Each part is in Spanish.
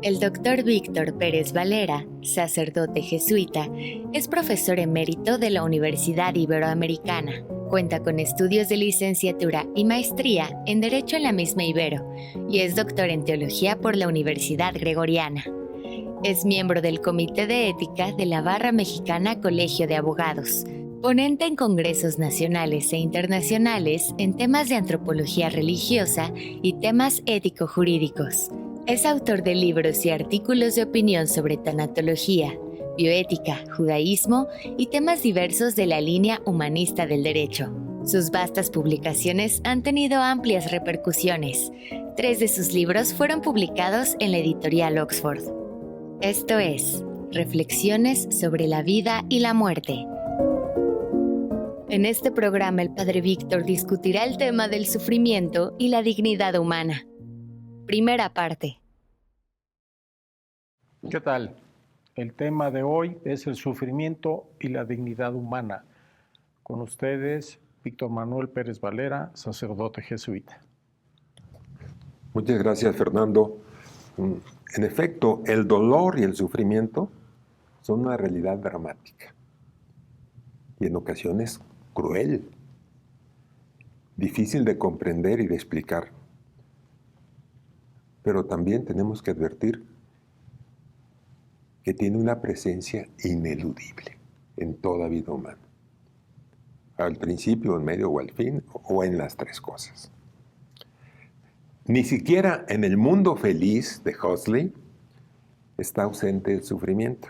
El doctor Víctor Pérez Valera, sacerdote jesuita, es profesor emérito de la Universidad Iberoamericana. Cuenta con estudios de licenciatura y maestría en Derecho en la misma Ibero y es doctor en Teología por la Universidad Gregoriana. Es miembro del Comité de Ética de la Barra Mexicana Colegio de Abogados, ponente en congresos nacionales e internacionales en temas de antropología religiosa y temas ético-jurídicos. Es autor de libros y artículos de opinión sobre tanatología, bioética, judaísmo y temas diversos de la línea humanista del derecho. Sus vastas publicaciones han tenido amplias repercusiones. 3 de sus libros fueron publicados en la editorial Oxford. Esto es Reflexiones sobre la vida y la muerte. En este programa el Padre Víctor discutirá el tema del sufrimiento y la dignidad humana. Primera parte. ¿Qué tal? El tema de hoy es el sufrimiento y la dignidad humana. Con ustedes, Víctor Manuel Pérez Valera, sacerdote jesuita. Muchas gracias, Fernando. En efecto, el dolor y el sufrimiento son una realidad dramática y en ocasiones cruel, difícil de comprender y de explicar. Pero también tenemos que advertir que tiene una presencia ineludible en toda vida humana. Al principio, en medio o al fin, o en las 3 cosas. Ni siquiera en el mundo feliz de Huxley está ausente el sufrimiento.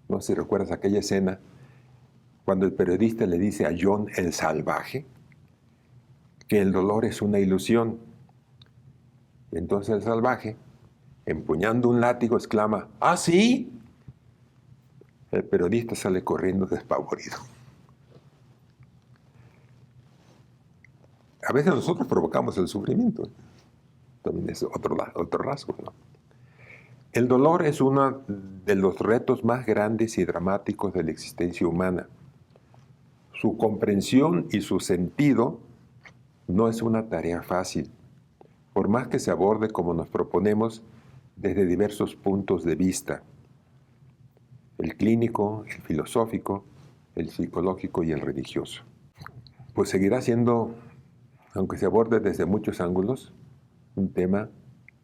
No sé si recuerdas aquella escena cuando el periodista le dice a John el salvaje que el dolor es una ilusión. Y entonces el salvaje, empuñando un látigo, exclama: ¿Ah, sí? El periodista sale corriendo despavorido. A veces nosotros provocamos el sufrimiento. También es otro rasgo, ¿no? El dolor es uno de los retos más grandes y dramáticos de la existencia humana. Su comprensión y su sentido no es una tarea fácil, por más que se aborde como nos proponemos desde diversos puntos de vista: el clínico, el filosófico, el psicológico y el religioso. Pues seguirá siendo, aunque se aborde desde muchos ángulos, un tema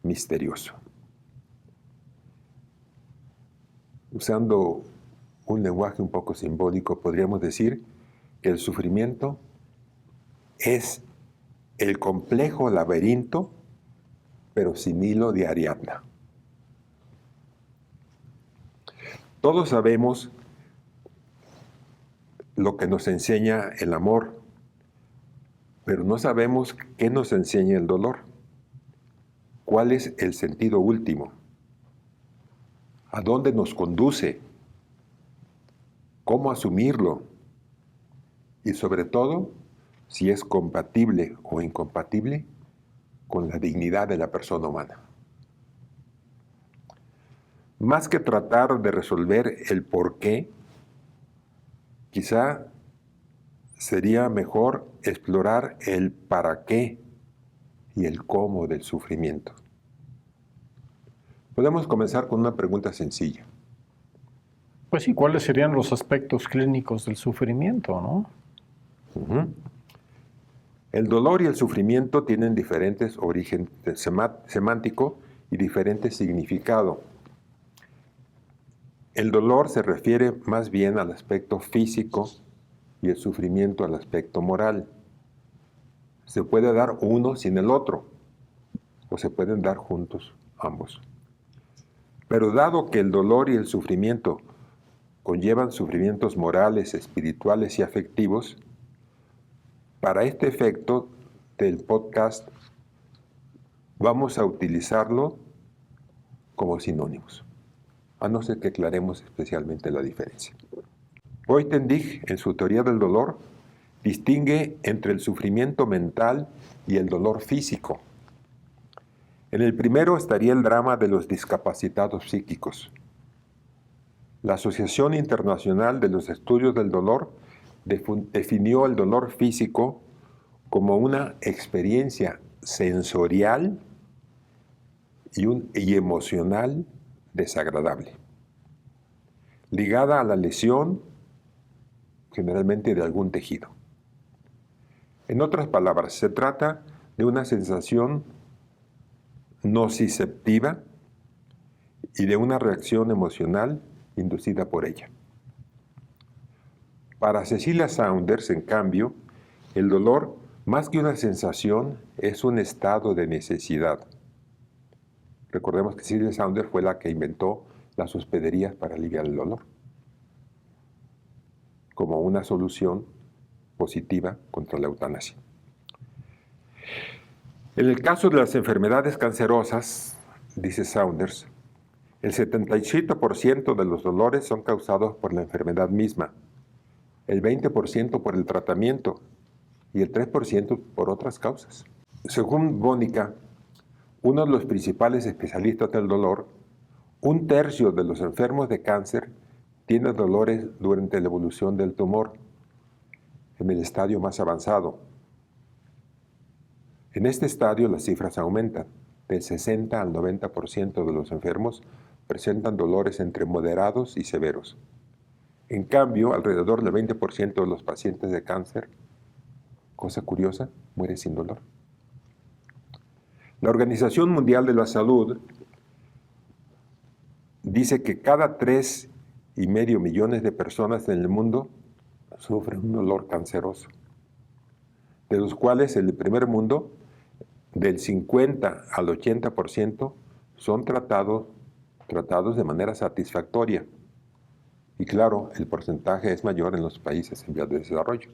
misterioso. Usando un lenguaje un poco simbólico, podríamos decir que el sufrimiento es el complejo laberinto, pero sin hilo de Ariadna. Todos sabemos lo que nos enseña el amor, pero no sabemos qué nos enseña el dolor. ¿Cuál es el sentido último? ¿A dónde nos conduce? ¿Cómo asumirlo? Y sobre todo, si es compatible o incompatible con la dignidad de la persona humana. Más que tratar de resolver el por qué, quizá sería mejor explorar el para qué y el cómo del sufrimiento. Podemos comenzar con una pregunta sencilla. Pues sí, ¿cuáles serían los aspectos clínicos del sufrimiento, no? El dolor y el sufrimiento tienen diferentes orígenes semántico y diferente significado. El dolor se refiere más bien al aspecto físico y el sufrimiento al aspecto moral. Se puede dar uno sin el otro, o se pueden dar juntos ambos. Pero dado que el dolor y el sufrimiento conllevan sufrimientos morales, espirituales y afectivos, para este efecto del podcast vamos a utilizarlo como sinónimos, a no ser que aclaremos especialmente la diferencia. Grothendieck, en su teoría del dolor, distingue entre el sufrimiento mental y el dolor físico. En el primero estaría el drama de los discapacitados psíquicos. La Asociación Internacional de los Estudios del Dolor definió el dolor físico como una experiencia sensorial y emocional desagradable, ligada a la lesión generalmente de algún tejido. En otras palabras, se trata de una sensación nociceptiva y de una reacción emocional inducida por ella. Para Cecilia Saunders, en cambio, el dolor, más que una sensación, es un estado de necesidad. Recordemos que Cecilia Saunders fue la que inventó las hospederías para aliviar el dolor, como una solución positiva contra la eutanasia. En el caso de las enfermedades cancerosas, dice Saunders, el 77% de los dolores son causados por la enfermedad misma, el 20% por el tratamiento y el 3% por otras causas. Según Bonica, uno de los principales especialistas del dolor, 1/3 de los enfermos de cáncer tienen dolores durante la evolución del tumor, en el estadio más avanzado. En este estadio las cifras aumentan. Del 60 al 90% de los enfermos presentan dolores entre moderados y severos. En cambio, alrededor del 20% de los pacientes de cáncer, cosa curiosa, muere sin dolor. La Organización Mundial de la Salud dice que cada 3,5 millones de personas en el mundo sufren un dolor canceroso, de los cuales en el primer mundo, del 50 al 80% son tratados de manera satisfactoria. Y claro, el porcentaje es mayor en los países en vías de desarrollo.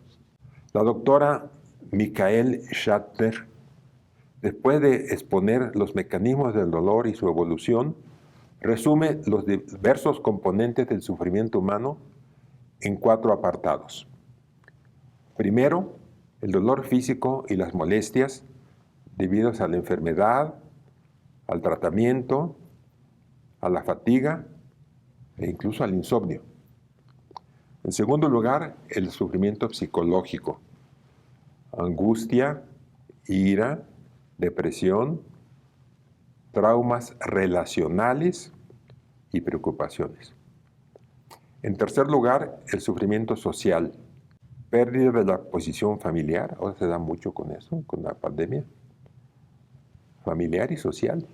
La doctora Michael Schachter, después de exponer los mecanismos del dolor y su evolución, resume los diversos componentes del sufrimiento humano en 4 apartados. Primero, el dolor físico y las molestias debidos a la enfermedad, al tratamiento, a la fatiga e incluso al insomnio. En segundo lugar, el sufrimiento psicológico, angustia, ira, depresión, traumas relacionales y preocupaciones. En tercer lugar, el sufrimiento social, pérdida de la posición familiar, ahora se da mucho con eso, con la pandemia, familiar y social,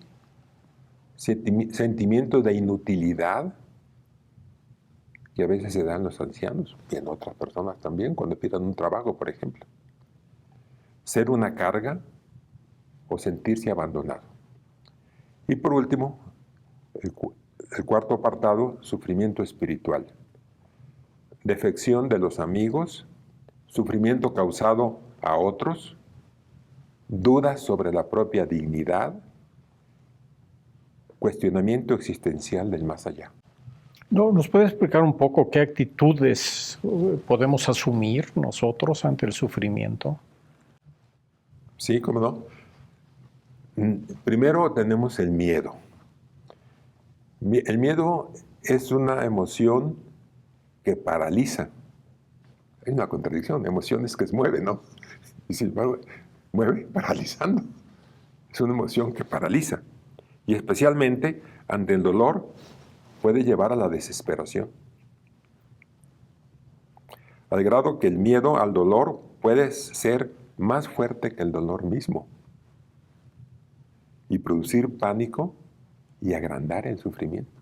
sentimiento de inutilidad, que a veces se da en los ancianos y en otras personas también, cuando pierden un trabajo, por ejemplo. Ser una carga o sentirse abandonado. Y por último, el cuarto apartado, sufrimiento espiritual. Defección de los amigos, sufrimiento causado a otros, dudas sobre la propia dignidad, cuestionamiento existencial del más allá. ¿Nos puede explicar un poco qué actitudes podemos asumir nosotros ante el sufrimiento? Sí, cómo no. Primero tenemos el miedo. El miedo es una emoción que paraliza. Hay una contradicción, emociones que se mueven, ¿no? Y sin embargo, mueve paralizando. Es una emoción que paraliza. Y especialmente ante el dolor puede llevar a la desesperación. Al grado que el miedo al dolor puede ser más fuerte que el dolor mismo y producir pánico y agrandar el sufrimiento.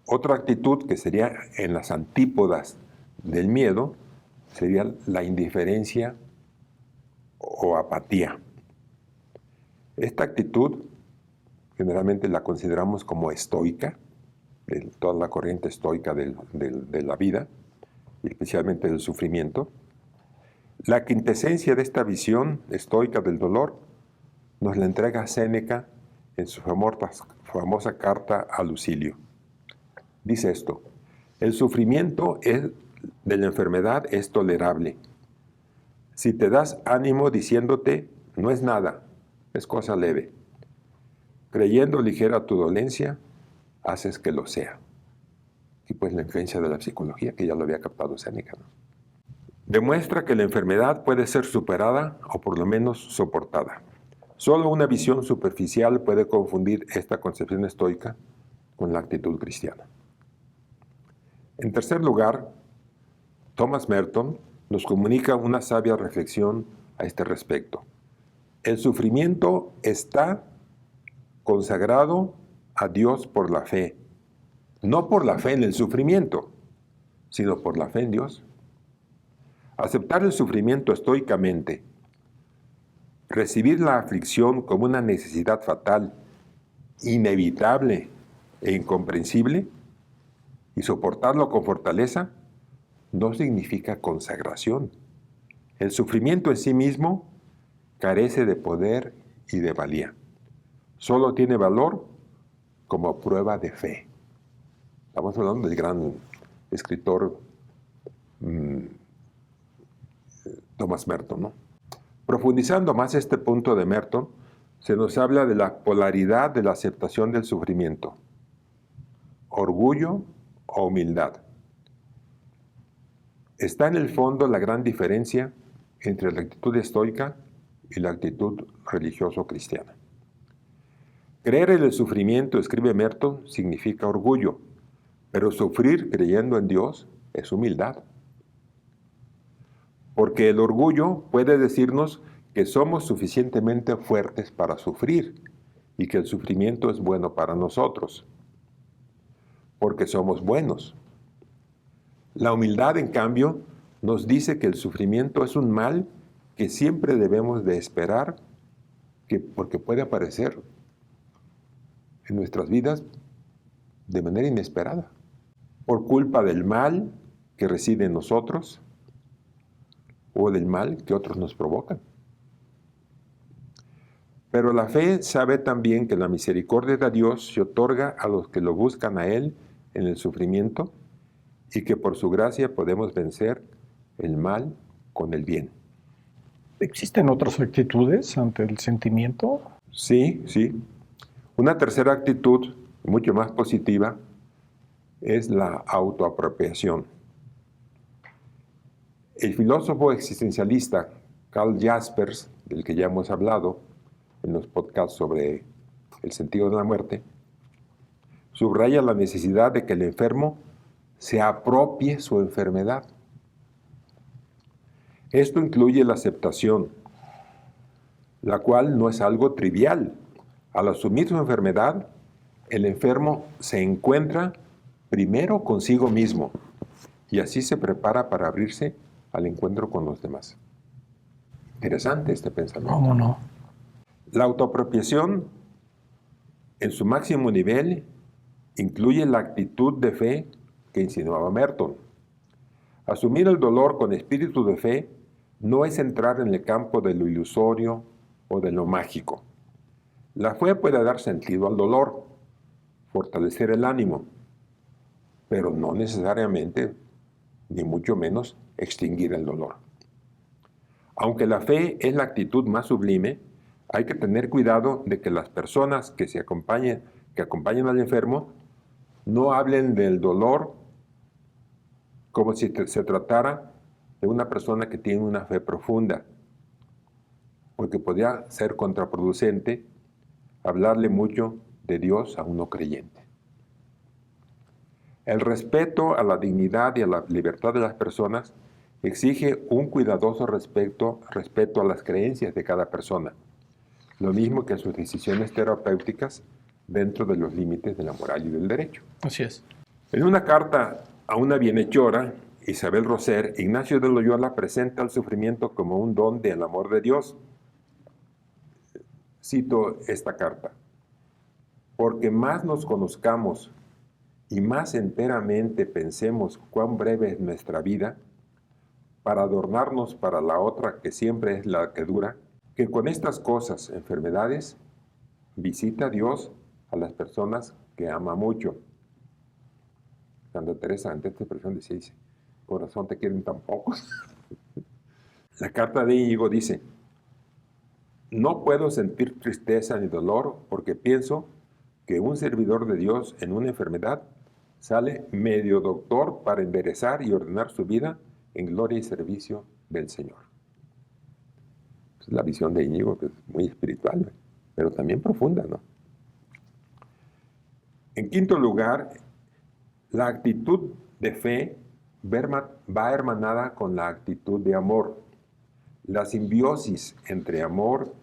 Otra actitud que sería en las antípodas del miedo sería la indiferencia o apatía. Esta actitud generalmente la consideramos como estoica, de toda la corriente estoica de la vida, y especialmente del sufrimiento. La quintesencia de esta visión estoica del dolor nos la entrega Séneca en su famosa carta a Lucilio. Dice esto: el sufrimiento de la enfermedad es tolerable. Si te das ánimo diciéndote, no es nada, es cosa leve. Creyendo ligera tu dolencia, haces que lo sea. Y pues la influencia de la psicología, que ya lo había captado Séneca, ¿no? Demuestra que la enfermedad puede ser superada o por lo menos soportada. Solo una visión superficial puede confundir esta concepción estoica con la actitud cristiana. En tercer lugar, Thomas Merton nos comunica una sabia reflexión a este respecto. El sufrimiento está consagrado a Dios por la fe, no por la fe en el sufrimiento, sino por la fe en Dios. Aceptar el sufrimiento estoicamente, recibir la aflicción como una necesidad fatal, inevitable e incomprensible, y soportarlo con fortaleza, no significa consagración. El sufrimiento en sí mismo carece de poder y de valía. Solo tiene valor como prueba de fe. Estamos hablando del gran escritor Thomas Merton, ¿no? Profundizando más este punto de Merton, se nos habla de la polaridad de la aceptación del sufrimiento. Orgullo o humildad. Está en el fondo la gran diferencia entre la actitud estoica y la actitud religioso-cristiana. Creer en el sufrimiento, escribe Merton, significa orgullo, pero sufrir creyendo en Dios es humildad. Porque el orgullo puede decirnos que somos suficientemente fuertes para sufrir y que el sufrimiento es bueno para nosotros, porque somos buenos. La humildad, en cambio, nos dice que el sufrimiento es un mal que siempre debemos de esperar, porque puede aparecer en nuestras vidas de manera inesperada, por culpa del mal que reside en nosotros o del mal que otros nos provocan. Pero la fe sabe también que la misericordia de Dios se otorga a los que lo buscan a Él en el sufrimiento y que por su gracia podemos vencer el mal con el bien. ¿Existen otras actitudes ante el sentimiento? Sí. Una tercera actitud, mucho más positiva, es la autoapropiación. El filósofo existencialista Karl Jaspers, del que ya hemos hablado en los podcasts sobre el sentido de la muerte, subraya la necesidad de que el enfermo se apropie su enfermedad. Esto incluye la aceptación, la cual no es algo trivial. Al asumir su enfermedad, el enfermo se encuentra primero consigo mismo y así se prepara para abrirse al encuentro con los demás. Interesante este pensamiento. ¿Cómo no? La autoapropiación, en su máximo nivel, incluye la actitud de fe que insinuaba Merton. Asumir el dolor con espíritu de fe no es entrar en el campo de lo ilusorio o de lo mágico. La fe puede dar sentido al dolor, fortalecer el ánimo, pero no necesariamente, ni mucho menos, extinguir el dolor. Aunque la fe es la actitud más sublime, hay que tener cuidado de que las personas que acompañan al enfermo no hablen del dolor como si se tratara de una persona que tiene una fe profunda, porque podría ser contraproducente hablarle mucho de Dios a un no creyente. El respeto a la dignidad y a la libertad de las personas exige un cuidadoso respeto a las creencias de cada persona, lo mismo que a sus decisiones terapéuticas dentro de los límites de la moral y del derecho. Así es. En una carta a una bienhechora, Isabel Roser, Ignacio de Loyola presenta el sufrimiento como un don del amor de Dios. Cito esta carta: porque más nos conozcamos y más enteramente pensemos cuán breve es nuestra vida, para adornarnos para la otra que siempre es la que dura, que con estas cosas, enfermedades, visita Dios a las personas que ama mucho. Santa Teresa, ante esta expresión, dice, corazón, te quieren tan pocos. La carta de Íñigo dice: no puedo sentir tristeza ni dolor porque pienso que un servidor de Dios en una enfermedad sale medio doctor para enderezar y ordenar su vida en gloria y servicio del Señor. Es la visión de Íñigo, que es muy espiritual, pero también profunda, ¿no? En quinto lugar, la actitud de fe va hermanada con la actitud de amor. La simbiosis entre amor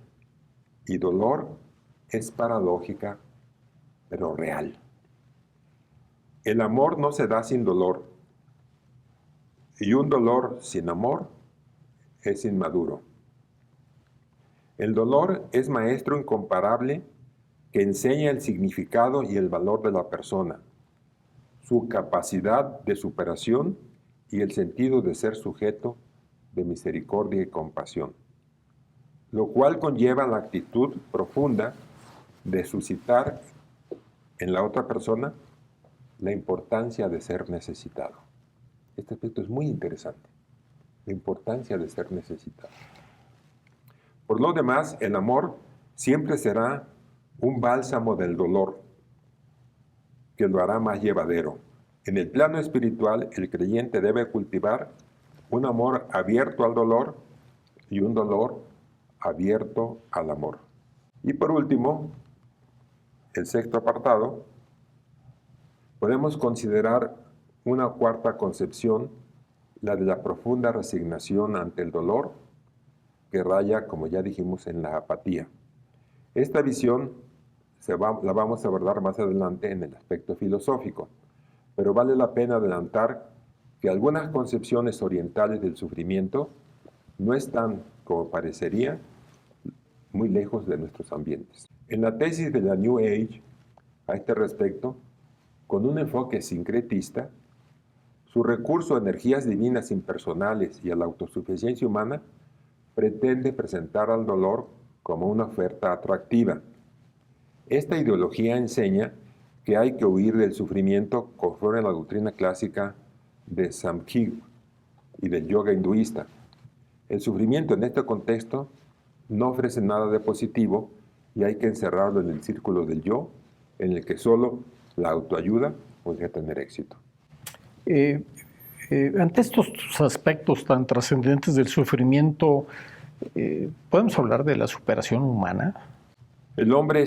y dolor es paradójica, pero real. El amor no se da sin dolor, y un dolor sin amor es inmaduro. El dolor es maestro incomparable que enseña el significado y el valor de la persona, su capacidad de superación y el sentido de ser sujeto de misericordia y compasión, lo cual conlleva la actitud profunda de suscitar en la otra persona la importancia de ser necesitado. Este aspecto es muy interesante, la importancia de ser necesitado. Por lo demás, el amor siempre será un bálsamo del dolor que lo hará más llevadero. En el plano espiritual, el creyente debe cultivar un amor abierto al dolor y un dolor abierto al amor. Y por último, el sexto apartado, podemos considerar una cuarta concepción, la de la profunda resignación ante el dolor, que raya, como ya dijimos, en la apatía. Esta visión la vamos a abordar más adelante en el aspecto filosófico, pero vale la pena adelantar que algunas concepciones orientales del sufrimiento no están, como parecería, muy lejos de nuestros ambientes. En la tesis de la New Age, a este respecto, con un enfoque sincretista, su recurso a energías divinas impersonales y a la autosuficiencia humana pretende presentar al dolor como una oferta atractiva. Esta ideología enseña que hay que huir del sufrimiento conforme a la doctrina clásica de Samkhya y del yoga hinduista. El sufrimiento en este contexto no ofrece nada de positivo y hay que encerrarlo en el círculo del yo, en el que solo la autoayuda podría tener éxito. Ante estos aspectos tan trascendentes del sufrimiento, ¿podemos hablar de la superación humana? El hombre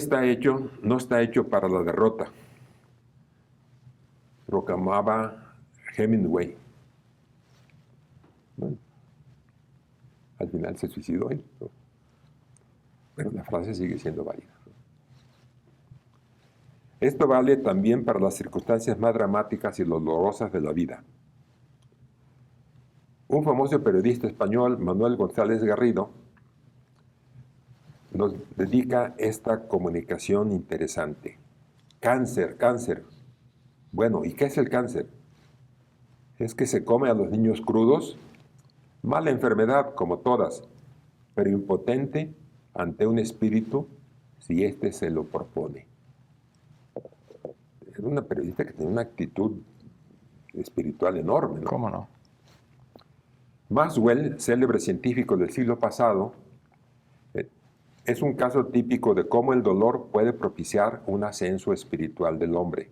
no está hecho para la derrota, proclamaba Hemingway. Bueno, al final se suicidó él, ¿no? Pero la frase sigue siendo válida. Esto vale también para las circunstancias más dramáticas y dolorosas de la vida. Un famoso periodista español, Manuel González Garrido, nos dedica esta comunicación interesante. Cáncer. Bueno, ¿y qué es el cáncer? ¿Es que se come a los niños crudos? Mala enfermedad, como todas, pero impotente ante un espíritu si éste se lo propone. Era una periodista que tenía una actitud espiritual enorme, ¿no? ¿Cómo no? Maxwell, célebre científico del siglo pasado, es un caso típico de cómo el dolor puede propiciar un ascenso espiritual del hombre.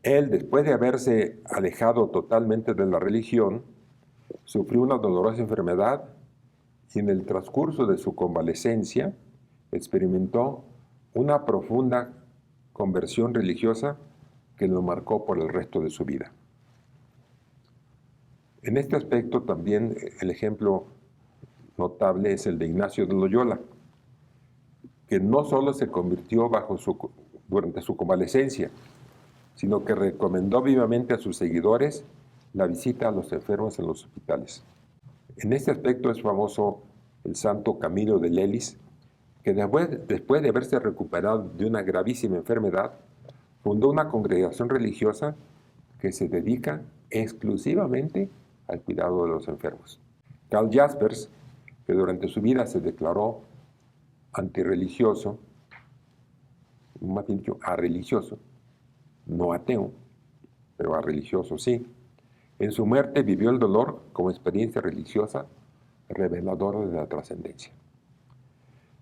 Él, después de haberse alejado totalmente de la religión, sufrió una dolorosa enfermedad y en el transcurso de su convalecencia experimentó una profunda conversión religiosa que lo marcó por el resto de su vida. En este aspecto también el ejemplo notable es el de Ignacio de Loyola, que no solo se convirtió durante su convalecencia, sino que recomendó vivamente a sus seguidores la visita a los enfermos en los hospitales. En este aspecto es famoso el santo Camilo de Lelis, que después de haberse recuperado de una gravísima enfermedad, fundó una congregación religiosa que se dedica exclusivamente al cuidado de los enfermos. Karl Jaspers, que durante su vida se declaró antirreligioso, más bien dicho, arreligioso, no ateo, pero arreligioso sí, en su muerte vivió el dolor como experiencia religiosa reveladora de la trascendencia.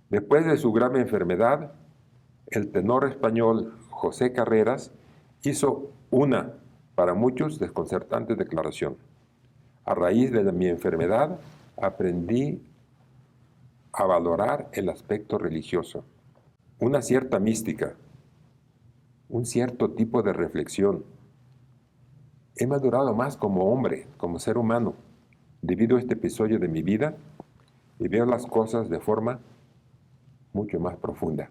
Después de su grave enfermedad, el tenor español José Carreras hizo una, para muchos, desconcertante declaración. A raíz de mi enfermedad, aprendí a valorar el aspecto religioso, una cierta mística, un cierto tipo de reflexión. He madurado más como hombre, como ser humano, debido a este episodio de mi vida, y veo las cosas de forma mucho más profunda.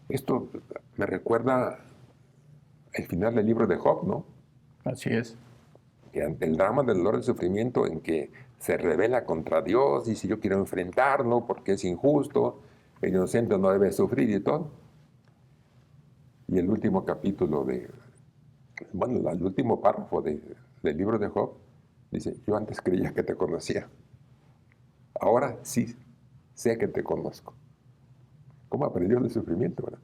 Esto me recuerda el final del libro de Job, ¿no? Así es. Que ante el drama del dolor y sufrimiento en que se revela contra Dios, dice yo quiero enfrentarlo porque es injusto, el inocente no debe sufrir y todo. Y el último capítulo el último párrafo del libro de Job dice, yo antes creía que te conocía, ahora sí sé que te conozco. ¿Cómo aprendió del sufrimiento, verdad?